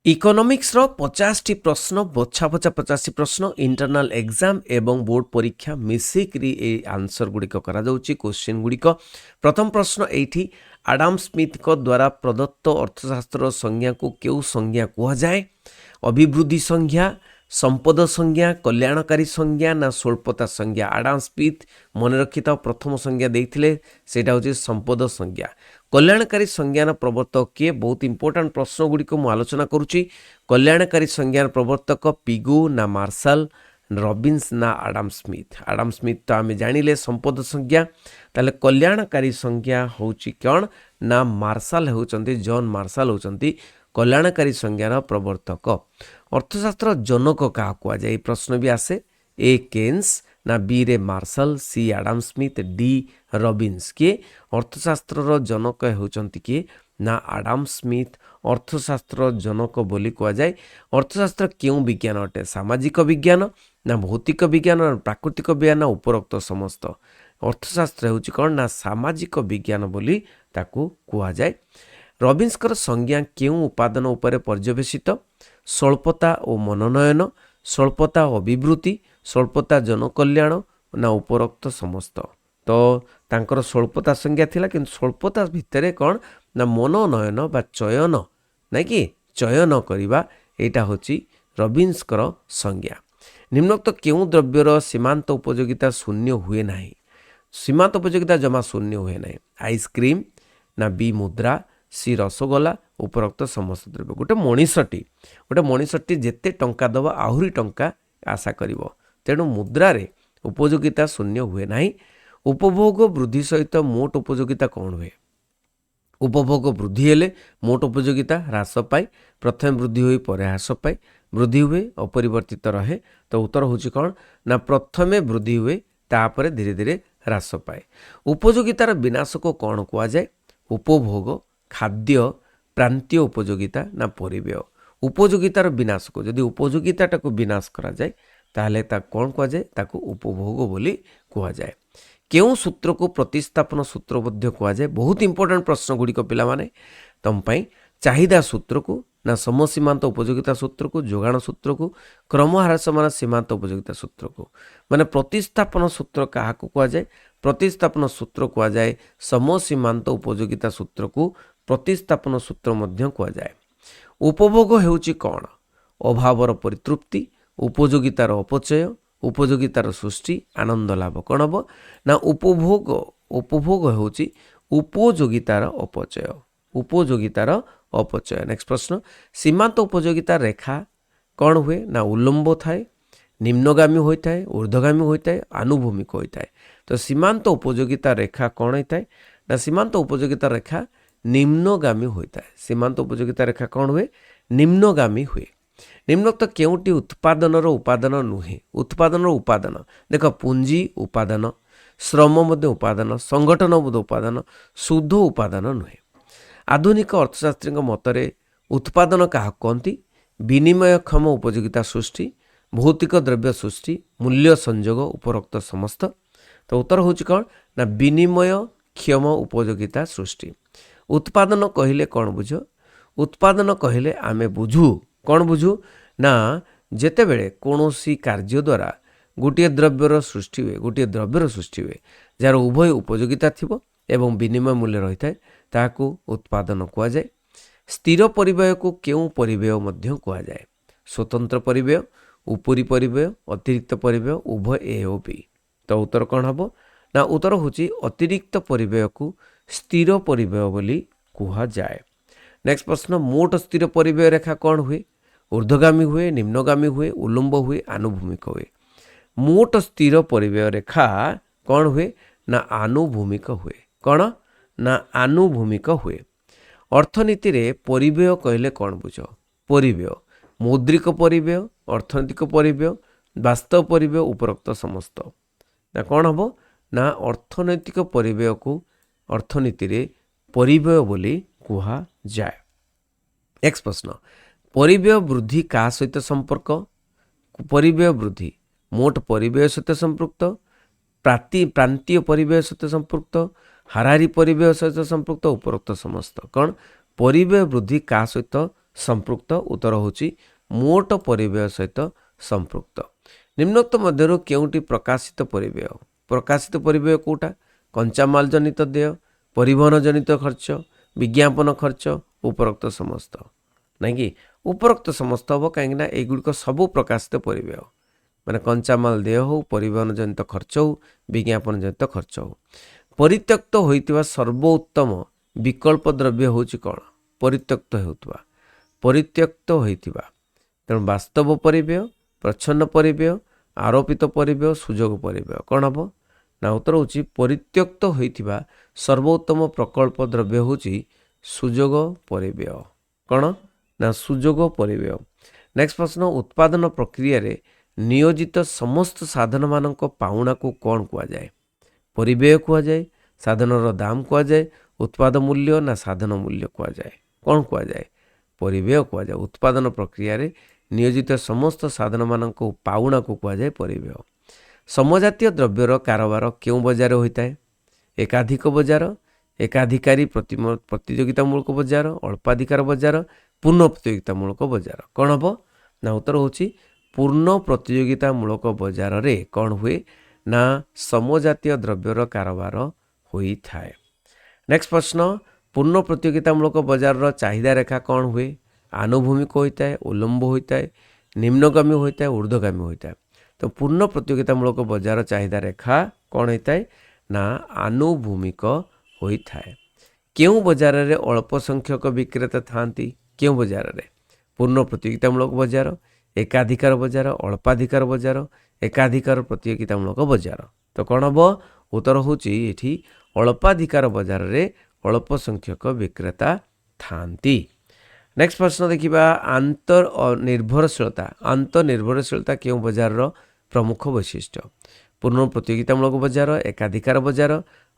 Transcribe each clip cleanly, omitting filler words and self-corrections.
Economics रो 50 T प्रश्न बछा बछा 50 T प्रश्न internal exam एवं बोर्ड परीक्षा मिसिकरी ए आंसर गुड़िक करा जाउची क्वेश्चन गुड़िक प्रथम प्रश्न एठी आडाम स्मिथ को द्वारा प्रदत्त अर्थशास्त्र संज्ञा को केउ संज्ञा कुहा जाए अभिवृद्धि संज्ञा संपद संज्ञा कल्याणकारी संज्ञा ना स्वल्पता संज्ञा आडाम स्मिथ मन रखिता प्रथम संज्ञा देइथिले सेटा होची संपद संज्ञा कल्याणकारी संज्ञान प्रवर्तक किए बहुत इंपोर्टाट प्रश्न गुड़िक मु आलोचना करुच्ची कल्याणकारी संज्ञान प्रवर्तक पिगो ना मार्शल रॉबिन्स ना आडाम स्मिथ तो आम जानिले संपद संज्ञा ताले कल्याणकारी संज्ञा होची कौन ना मार्शल होचंती जॉन मार्शल होचंती कल्याणकारी संज्ञान प्रवर्तक अर्थशास्त्र जनक क्या कुआ जाए प्रश्न भी आसे ए केन्स ना बी रे मार्शल सी आडाम स्मिथ डी रॉबिन्स किए अर्थशास्त्र जनक होचंती किए ना आडाम स्मिथ अर्थशास्त्र जनक बोली कुआ जाए अर्थशास्त्र क्यों विज्ञान अटे सामाजिक विज्ञान ना भौतिक विज्ञान ना प्राकृतिक विज्ञान ना उपरोक्त समस्त अर्थशास्त्र होची कौन ना सामाजिक विज्ञान बोली ताकू कुआ जाए रॉबिन्सकर संज्ञा क्यों उपादान उपरे पर्यवेसित स्वल्पता और मनोनयन स्वल्पता अभिवृद्धि स्वल्पता जनकल्याण ना उपरोक्त समस्त तो तांकर स्वल्पता संज्ञा थिला किंतु स्वल्पता भितरे कौन ना मनोनयन बा चयन ना कि चयन करिबा एटा होची रॉबिन्सकर संज्ञा निम्नोक्त केउं द्रव्यर सीमांत उपयोगिता शून्य हुए नाही सीमांत उपयोगिता जमा शून्य हुए नाही आइसक्रीम ना बी मुद्रा सी रसगोला उपरोक्त समस्त द्रव्य गोटे मनीषटी जेते टंका दबा आहुरी टंका आशा करिवो तेणु मुद्रारे उपयोगिता शून्य हुए नाही उपभोग वृद्धि सहित मोट उपयोगिता कौन हुए उपभोग वृद्धि हेले मोट उपयोगिता ह्रास पाए प्रथम वृद्धि हुई पर ह्रास पाए वृद्धि हुए अपरिवर्तित रहे तो उत्तर होची कौन ना प्रथमे वृद्धि हुए तापर धीरे धीरे ह्रास पाए उपयोगितार विनाश को कौन कुआ जाए उपभोग खाद्य प्रांतीय उपयोगिता ना परिव्यय उपयोगितार विनाश को जदि उपयोगिता को विनाश करा जाए ताहले ता कौन कुआ जाए ताको उपभोग बोली कुआ जाए केउं सूत्र को प्रतिस्थापन सूत्र मध्य कुआ जाए बहुत इंपोर्टेंट प्रश्न गुड़िक पिला माने तम पई चाहिदा सूत्र को ना समसीमांत उपयोगिता सूत्र को जोगाण सूत्र को क्रम ह्रासमान सीमांत उपयोगिता सूत्र को माने प्रतिस्थापन सूत्र क्या कुआ जाए प्रतिस्थापन सूत्र कुआ जाए समसीमांत उपयोगिता सूत्र को प्रतिस्थापन सूत्र मध्य कुआ जाए उपभोग हेउची कौन अभावर परितृप्ति उपयोगितार अपचय उपयोगितार सृष्टि आनंद लाभ कौन हम ना उपभोग हेउची उपयोगितार अपचय उपयोगितार अपचय नेक्स्ट प्रश्न सीमांत उपयोगिता रेखा कौन हुए ना उल्लंब थाए निम्नगामी होता है ऊर्ध्वगामी होता है आनुभूमिक होता है तो सीमांत उपयोगिता रेखा कौन होता है ना सीमांत उपयोगिता रेखा निम्नगामी होता है सीमांत उपयोगिता रेखा कौन हुए निम्नगामी हुए निम्नोक्त केउटी उत्पादनर उपादान नुहे उत्पादनर उपादान देख पुंजी उपादान श्रम मध्य उपादान संगठन मध्य उपादान शुद्ध उपादान नुहे आधुनिक अर्थशास्त्री मतरे उत्पादन क्या कहती विनिमयक्षम उपयोगिता सृष्टि भौतिक द्रव्य सृष्टि मूल्य संयोग उपरोक्त समस्त तो उत्तर होची कौन ना विनिमयक्षम उपयोगिता सृष्टि उत्पादन कहले कौन बुझ उत्पादन कहले आमे बुझू कौन बुझू ना जेते बेले कौनसी कार्य द्वारा गोटे द्रव्यर सृष्टि हुए जार उभय उपयोगिता थिबो एवं विनिमय मूल्य रही है ताकू उत्पादन कुआ जाए स्थिर परिव्यय को केउं परिव्यय मध्य कुआ जाए स्वतंत्र परिव्यय उपरी परिव्यय अतिरिक्त परिव्यय उभय ए ओ बी तो उत्तर कौन हम ना उत्तर होची अतिरिक्त परिव्यय को स्थिर परिव्यय बोली कुहा जाए नेक्स्ट प्रश्न मोट स्थिर परिव्यय रेखा कौन हुए ऊर्ध्वगामी हुए निम्नगामी हुए उल्लंब हुए आनुभूमिक हुए मोट स्थिर परिव्यय रेखा कौन हुए ना आनुभूमिक हुए कौन ना आनुभूमिक हुए अर्थनीति रे परिव्यय कहले कौन बुझ परिव्यय मौद्रिक परिव्यय अर्थनैतिक परिव्यय वास्तव परिव्यय उपरोक्त समस्त ना कौन हम ना अर्थनैतिक परिव्यय को अर्थनीति रे परिव्यय बोली कुहा जाए नेक्स्ट प्रश्न परिव्यय वृद्धि का सहित संपर्क परिव्यय वृद्धि मोट परिव्यय सहित संपृक्त प्रांतीय परिव्यय सहित संपृक्त हाराहारी परिव्यय सहित संपृक्त उपरोक्त समस्त कौन परिव्यय वृद्धि का सहित संपृक्त उत्तर होची मोट परिव्यय सहित संपृक्त निम्नोक्त मध्यरु केउटी प्रकाशित परिव्यय कोटा कंचामाल जनित देय परिवहन जनित खर्च विज्ञापन खर्च उपरोक्त समस्त नहीं कि उपरोक्त समस्त हम कहीं एगुड़िक सबू प्रकाशित परिव्यय माने कंचामाल देय हो परिवहन जनित खर्च हो विज्ञापन जनित खर्च हो परित्यक्त होइतिबा सर्वोत्तम विकल्प द्रव्य होची कौन परित्यक्त होइतिबा तेणु वास्तव परिव्यय प्रच्छन्न परिव्यय आरोपित परिव्यय सुजोग परिव्यय कौन हम ना उत्तर होची परित्यक्त होइतिबा सर्वोत्तम प्रकल्प द्रव्य होची सुजोग परिव्यय कौन ना सुजोग परिव्यय। नेक्स्ट प्रश्न उत्पादन प्रक्रिया रे नियोजित समस्त साधन मानक पाउना को कौन कुआ जाए परिव्यय कुआ जाए साधनर दाम कुआ जाए उत्पाद मूल्य ना साधन मूल्य कुआ जाए कौन कुआ जाए परिव्यय कुआ जाए उत्पादन प्रक्रिया रे नियोजित समस्त साधन मानक पाउना को कुआ जाए परिव्यय। समजातीय द्रव्यर कारोबार क्यों बजार होता है एकाधिक बजार एकाधिकारी प्रतियोगितामूलक बजार अल्पाधिकार बजार पूर्ण प्रतियोगितामूलक बजार कौन हम ना उत्तर होची पूर्ण प्रतियोगितामूलक बजार रे कौन हुए ना समजातीय द्रव्यर कारोबार होता है। नेक्स्ट प्रश्न पूर्ण प्रतियोगितामूलक बजार चाहिदा रेखा कौन हुए आनुभूमिक होता है उलंब होता है निम्नगामी होता है ऊर्ध्वगामी होता है तो पूर्ण प्रतियोगितामूलक बजार चाहिदा रेखा कौन होता है ना आनुभूमिक होता है। क्यों बजार रे अल्प संख्यक विक्रेता थांती क्यों बजार रे पूर्ण प्रतियोगितामूलक बजार एकाधिकार बजार अल्पाधिकार बजार एकाधिकार प्रतियोगितामूलक बजार तो कौन हम उत्तर होची एठी अल्पाधिकार बजार रे अल्प संख्यक विक्रेता थांती। नेक्स्ट प्रश्न देखिबा आंतर्निर्भरशीलता क्यों बजार रो प्रमुख वैशिष्ट्य पूर्ण प्रतियोगितामूलक बजार एकाधिकार बजार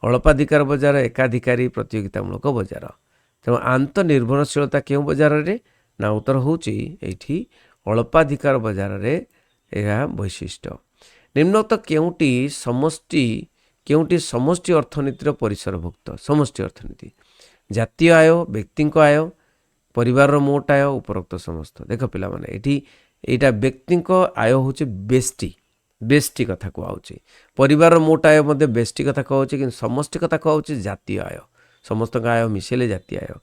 अल्पाधिकार बजार एकाधिकारी प्रतियोगितामूलक बजार तेणु आंतर्निर्भरशीलता क्यों बजार रे ना उत्तर होची एठी अल्पाधिकार बजार रे यह वैशिष्ट्य। निम्नोक्त केउटी समष्टि अर्थनीतिर परिसरभुक्त समष्टि अर्थनीति जातीय आय व्यक्ति आय परिवार मोट आय उपरोक्त समस्त देख पिला माने एटा व्यक्ति आय होचे बेष्टि कथा कहउछि परिवार मोट आय मध्य बेष्टि कथा कहउछि कि समष्टि कथा कहउछि जातीय आय समस्त आय मिसेले जातीय आय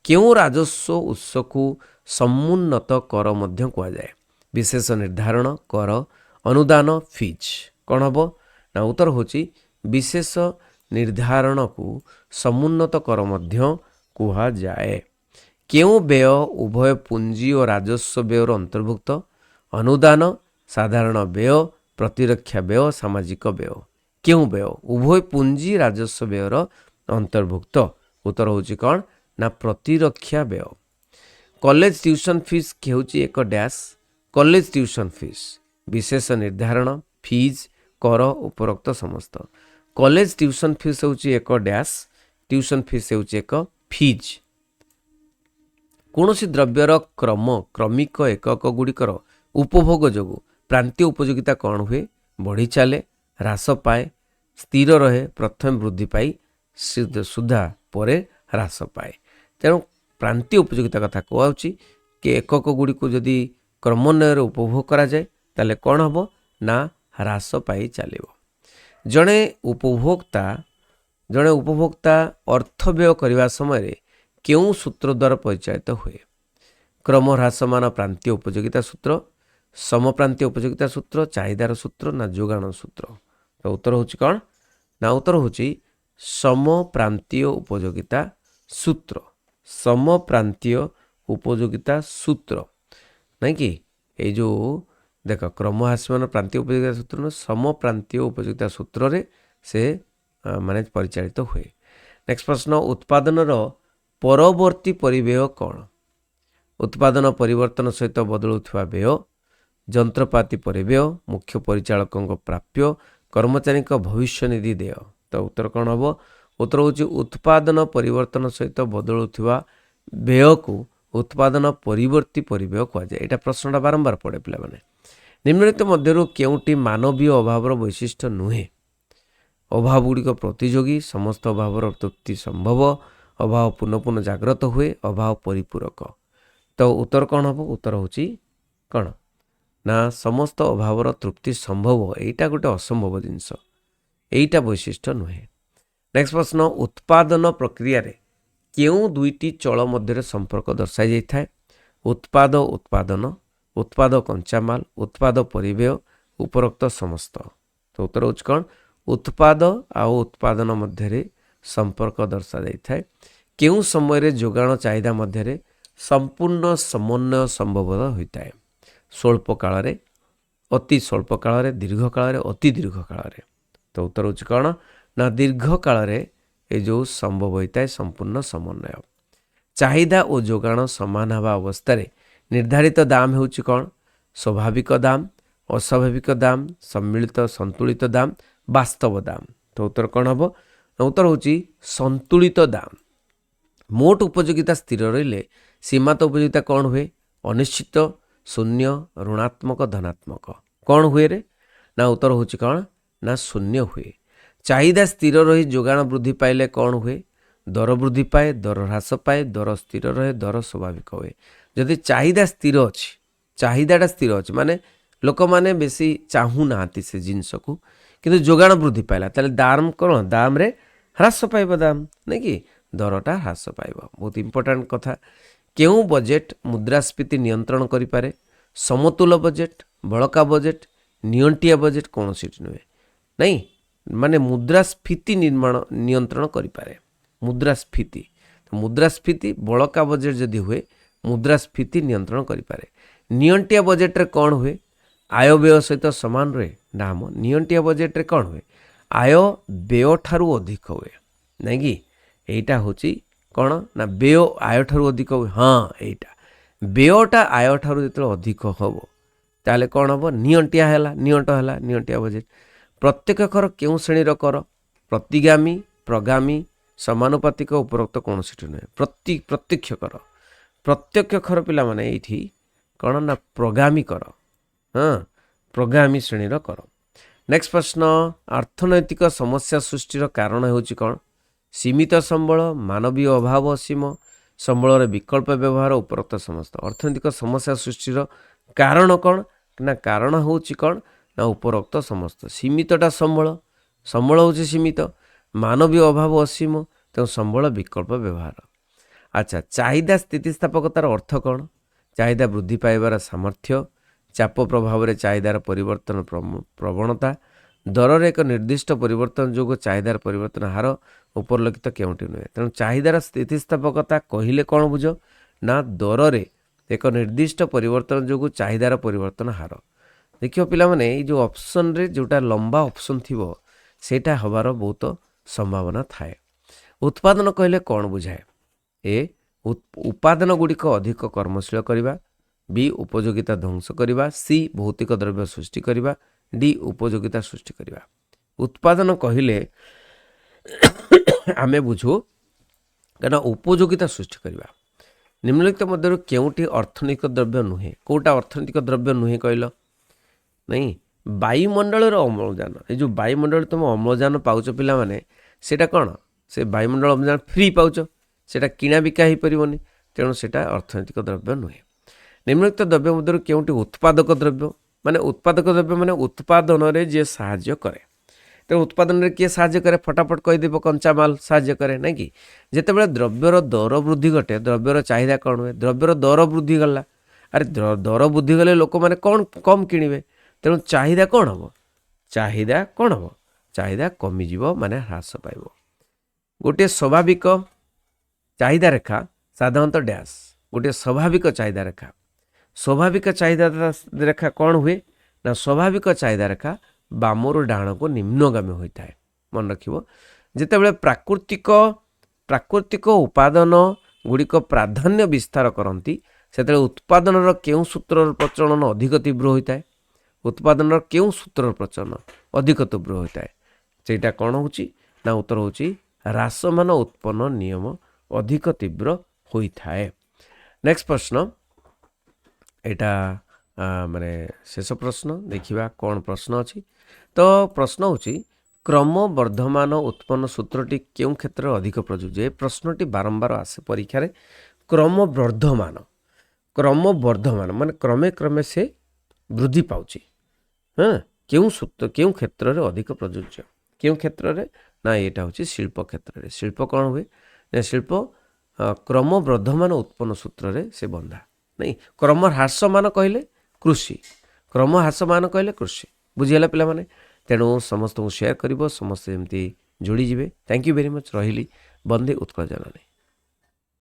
क्यों राजस्व उत्स को समुन्नत कर मध्य कह जाए विशेष निर्धारण कर अनुदान फीज कौन हम ना उत्तर होची विशेष निर्धारण को समुन्नत कर मध्य कह जाए। क्यों व्यय उभय पूंजी और राजस्व व्यय अंतर्भुक्त अनुदान साधारण व्यय प्रतिरक्षा व्यय सामाजिक व्यय क्यों व्यय उभय पूंजी राजस्व व्यय अंतर्भुक्त उत्तर होची कौन ना प्रतिरक्षा व्यय। कॉलेज ट्यूशन फीस होची एक डैश कॉलेज ट्यूशन फीस विशेष निर्धारण फीज कर उपरोक्त समस्त कॉलेज ट्यूशन फीस होची एक डैश ट्यूशन फीस होची एक फीज। कौन सी द्रव्यर क्रमिक एकक गुड़िकर उपभोग जोगु प्रांतीय उपयोगिता कौन हुए बढ़ी चले ह्रास पाए स्थिर रहे प्रथम वृद्धि पाई सुधा परे ह्रास पाए तेणु प्रांतीय उपयोगिता कथा कहउछि कि एकक गुड़ी को जदि क्रमान्वय उपभोग करा जाए ताले कौन हम ना ह्रास पाई चलिबो। जड़े उपभोक्ता अर्थ व्यय करने समय क्यों सूत्र द्वारा परिचालित हुए क्रम ह्रासमान प्रांतीय उपयोगिता सूत्र समप्रांतीय उपयोगिता सूत्र चाहिदार सूत्र ना जोगाण सूत्र तो उत्तर होची कौन ना उत्तर होची समप्रांतीय उपयोगिता सूत्र समप्रांतीय उपयोगिता सूत्र नहीं कि ये जो देख क्रम ह्रासमान प्रांतीय उपयोगिता सूत्र समप्रांतीय उपयोगिता सूत्र रे से माने परिचालित हुए। नेक्स्ट प्रश्न उत्पादन परवर्ती परिव्यय कौन उत्पादन परिवर्तन सहित बदलुवा व्यय जंत्रपाति परिव्यय मुख्य परिचालकों प्राप्य कर्मचारी भविष्य निधि देय तो उत्तर कौन हम उत्तर होची उत्पादन परिवर्तन सहित बदलुवा व्यय को उत्पादन परिवर्ती परिव्यय कह जाए। यहाँ प्रश्नटा बारंबार पड़े पिला माने निम्नलिखित मध्यरु केउटी मानवीय अभाव वैशिष्ट्य नुहे अभाव गुड़िक प्रतियोगी समस्त अभाव तृप्ति संभव अभाव पुनः पुनः जाग्रत हुए अभाव परिपूरक तो उत्तर कौन हम उत्तर हूँ कौन ना समस्त अभावर तृप्ति संभव एटा गोटे असंभव जिनस एटा वैशिष्ट्य नुहे। नेक्स्ट प्रश्न उत्पादन प्रक्रिया रे केउ दुईटी चल मध्य संपर्क दर्शाई जाए उत्पाद उत्पादन उत्पाद कंचामाल उत्पाद परिव्यय उपरोक्त समस्त। तो उत्तर हूँ कौन उत्पाद आउ उत्पादन मध्य संपर्क दर्शा जाए केउ समय जोगाण चाहिदा मध्य संपूर्ण समन्वय संभव होता है स्वल्प काल अति स्वल्प काल दीर्घ काल अति दीर्घ काल। तो उत्तर हूँ कौन ना दीर्घ काल ये जो संभव होता है संपूर्ण समन्वय। चाहिदा और जोगाण समान हवा अवस्था निर्धारित दाम हूँ कौन स्वाभाविक दाम अस्वाभाविक दाम सम्मिलित संतुलित दाम वास्तव दाम। तो उत्तर कौन हम उत्तर हूँ संतुलित दाम। मोट उपयोगिता स्थिर रहिले सीमात उपयोगिता कौन हुए अनिश्चित शून्य ऋणात्मक धनात्मक कौन हुए रे ना उत्तर हूँ कौन ना शून्य हुए। चाहिदा स्थिर रही जोगाण वृद्धि पाइले कौन हुए दर वृद्धि पाए दर ह्रास पाए दर स्थिर रहे दर स्वाभाविक हुए। जदि चाहिदा स्थिर अच्छी चाहिदाटा स्थिर अच्छे माने लोक मैंने बेसी चाहू ना से जिनस को किंतु जोगाण वृद्धि पाइला ताले दाम कौन दाम रे ह्रास पाइब दाम नहीं कि दरटा ह्रास पाइब। बहुत इंपोर्टेंट कथा केउ बजेट मुद्रास्फीति नियंत्रण करि पारे समतुल बजेट बड़का बजेट नियंटिया बजेट कौन सीट नुहे नहीं माने मुद्रास्फीति निर्माण नियंत्रण करि पारे मुद्रास्फीति। तो मुद्रास्फीति बड़का बजेट जदि हुए मुद्रास्फीति नियंत्रण करि पारे। नियंटिया बजेट रे कौन हुए आय व्यय सहित समान रहे ना हम नियंटिया बजेट रे कौन हुए आय व्यय ठारू अधिक हुए नहीं कि एटा होची कौन ना व्यय आय ठारू अधिक हुए। हाँ एटा व्ययटा आय ठारू जो अधिक हम ताले कौन हम नियंटिया है नियंटिया बजेट। प्रत्येक कर केउं श्रेणी कर प्रतिगामी प्रगामी समानुपातिक उपरोक्त कौन सीट नुहे प्रत्यक्ष कर प्रत्यक्ष कर पिला माने एठी कौन ना प्रगामी कर हाँ प्रगामी श्रेणी कर। नेक्स्ट प्रश्न अर्थनैतिक समस्या सृष्टिर कारण होची कौन सीमित संबल मानवीय अभाव असीम संबल विकल्प व्यवहार उपरोक्त समस्त। अर्थनैतिक समस्या सृष्टिर कारण कौन ना कारण होची कौन ना उपरोक्त समस्त। सीमितटा संबल संबल होची सीमित मानवीय अभाव असीम तेणु संबल विकल्प व्यवहार। अच्छा चाहिदा स्थितिस्थापकतार अर्थ कौन चाहिदा वृद्धि पाइबार सामर्थ्य चाप प्रभाव में चाहिदार परिवर्तन प्रवणता दर एक निर्दिष्ट परिवर्तन जो चाहिदार परिवर्तन हार उपरलिखित केउंटी नुहे। तेणु चाहिदार स्थितिस्थापकता कहले कौन बुझ ना दर रे एक निर्दिष्ट परिवर्तन जो चाहिदार परिवर्तन हार। देखियो पिला माने जो ऑप्शन रे जोटा लंबा ऑप्शन थिबो सेटा हबार बहुत संभावना थाए। उत्पादन कहले कौन बुझाए ए उत्पादन गुड़िक अधिक कर्मशील करवा बी उपयोगिता ध्वंस करवा सी भौतिक द्रव्य सृष्टि करवा डी उपयोगिता सृष्टि करवा। उत्पादन कहले आमे बुझू कहना उपयोगिता सृष्टि करवा निम्नलिखित मध्य केउटी अर्थनैतिक द्रव्य नुहे कोटा अर्थनैतिक द्रव्य नुहे कहल नहीं वायुमंडल अम्लजान ये जो वायुमंडल तुम अम्लजान पाउच पिला माने सेटा कौन से वायुमंडल अम्लजान फ्री पाउच सेटा किणा बिका हो पारनि तेणु सेटा अर्थनैतिक द्रव्य नुहे। निम्नलिखित द्रव्य मध्य केउटी उत्पादक द्रव्य माने उत्पादन रे जे साहाय्य करे तेणु उत्पादन रे किए साहाय्य करे फटाफट कहीदेव कंचामाल साहाय्य करे ना कि जितेबाला द्रव्यर दर वृद्धि घटे द्रव्यर चाहिदा कौन हुए द्रव्यर दर वृद्धि गला अरे दर वृद्धि गले लोक मैंने कौन कम किणवे तेणु चाहिदा कौन हम चाहिदा कमिजीव माने ह्रास पाइब। गोटे स्वाभाविक चाहिदा रेखा साधारणतः डैश गोटे स्वाभाविक चाहिदा रेखा कौन हुए ना स्वाभाविक चाहिदा रेखा बामर डाण को निम्नगामी होता है मन रखिबो। जितेबाला प्राकृतिक उपादान गुड़िक प्राधान्य विस्तार करती से उत्पादन केउं सूत्र प्रचलन अधिक तीव्र होता है उत्पादन केउं सूत्र प्रचलन अधिक तीव्र होता है सेटा कौन होची ना उत्तर होची ह्रासमान उत्पन्न नियम अधिक तीव्र होता है। नेक्स्ट प्रश्न एटा माने शेष प्रश्न देखिबा कौन प्रश्न अच्छी तो प्रश्न होची क्रम वर्धमान उत्पन्न सूत्रटी केउं क्षेत्र अधिक प्रयोज्य। प्रश्नटी बारंबार आसे परीक्षा रे क्रम वर्धमान क्रमवर्धमान माने क्रमे क्रमे से वृद्धि पाउची हाँ केउं सूत्र केउं क्षेत्र में अधिक प्रযোज्य केउं क्षेत्र में ना ये शिल्प क्षेत्र में शिल्प कौन हुए ना शिल्प क्रमवर्धमान उत्पन्न सूत्र में से बंधा नहीं क्रम ह्रास मान कहले कृषि क्रम ह्रास मान कहले कृषि बुझीगला पिला माने तेणु समस्त को शेयर कर समस्त एमती जोड़ी जीवे थैंक यू वेरी मच रही बंदे उत्कल जननी।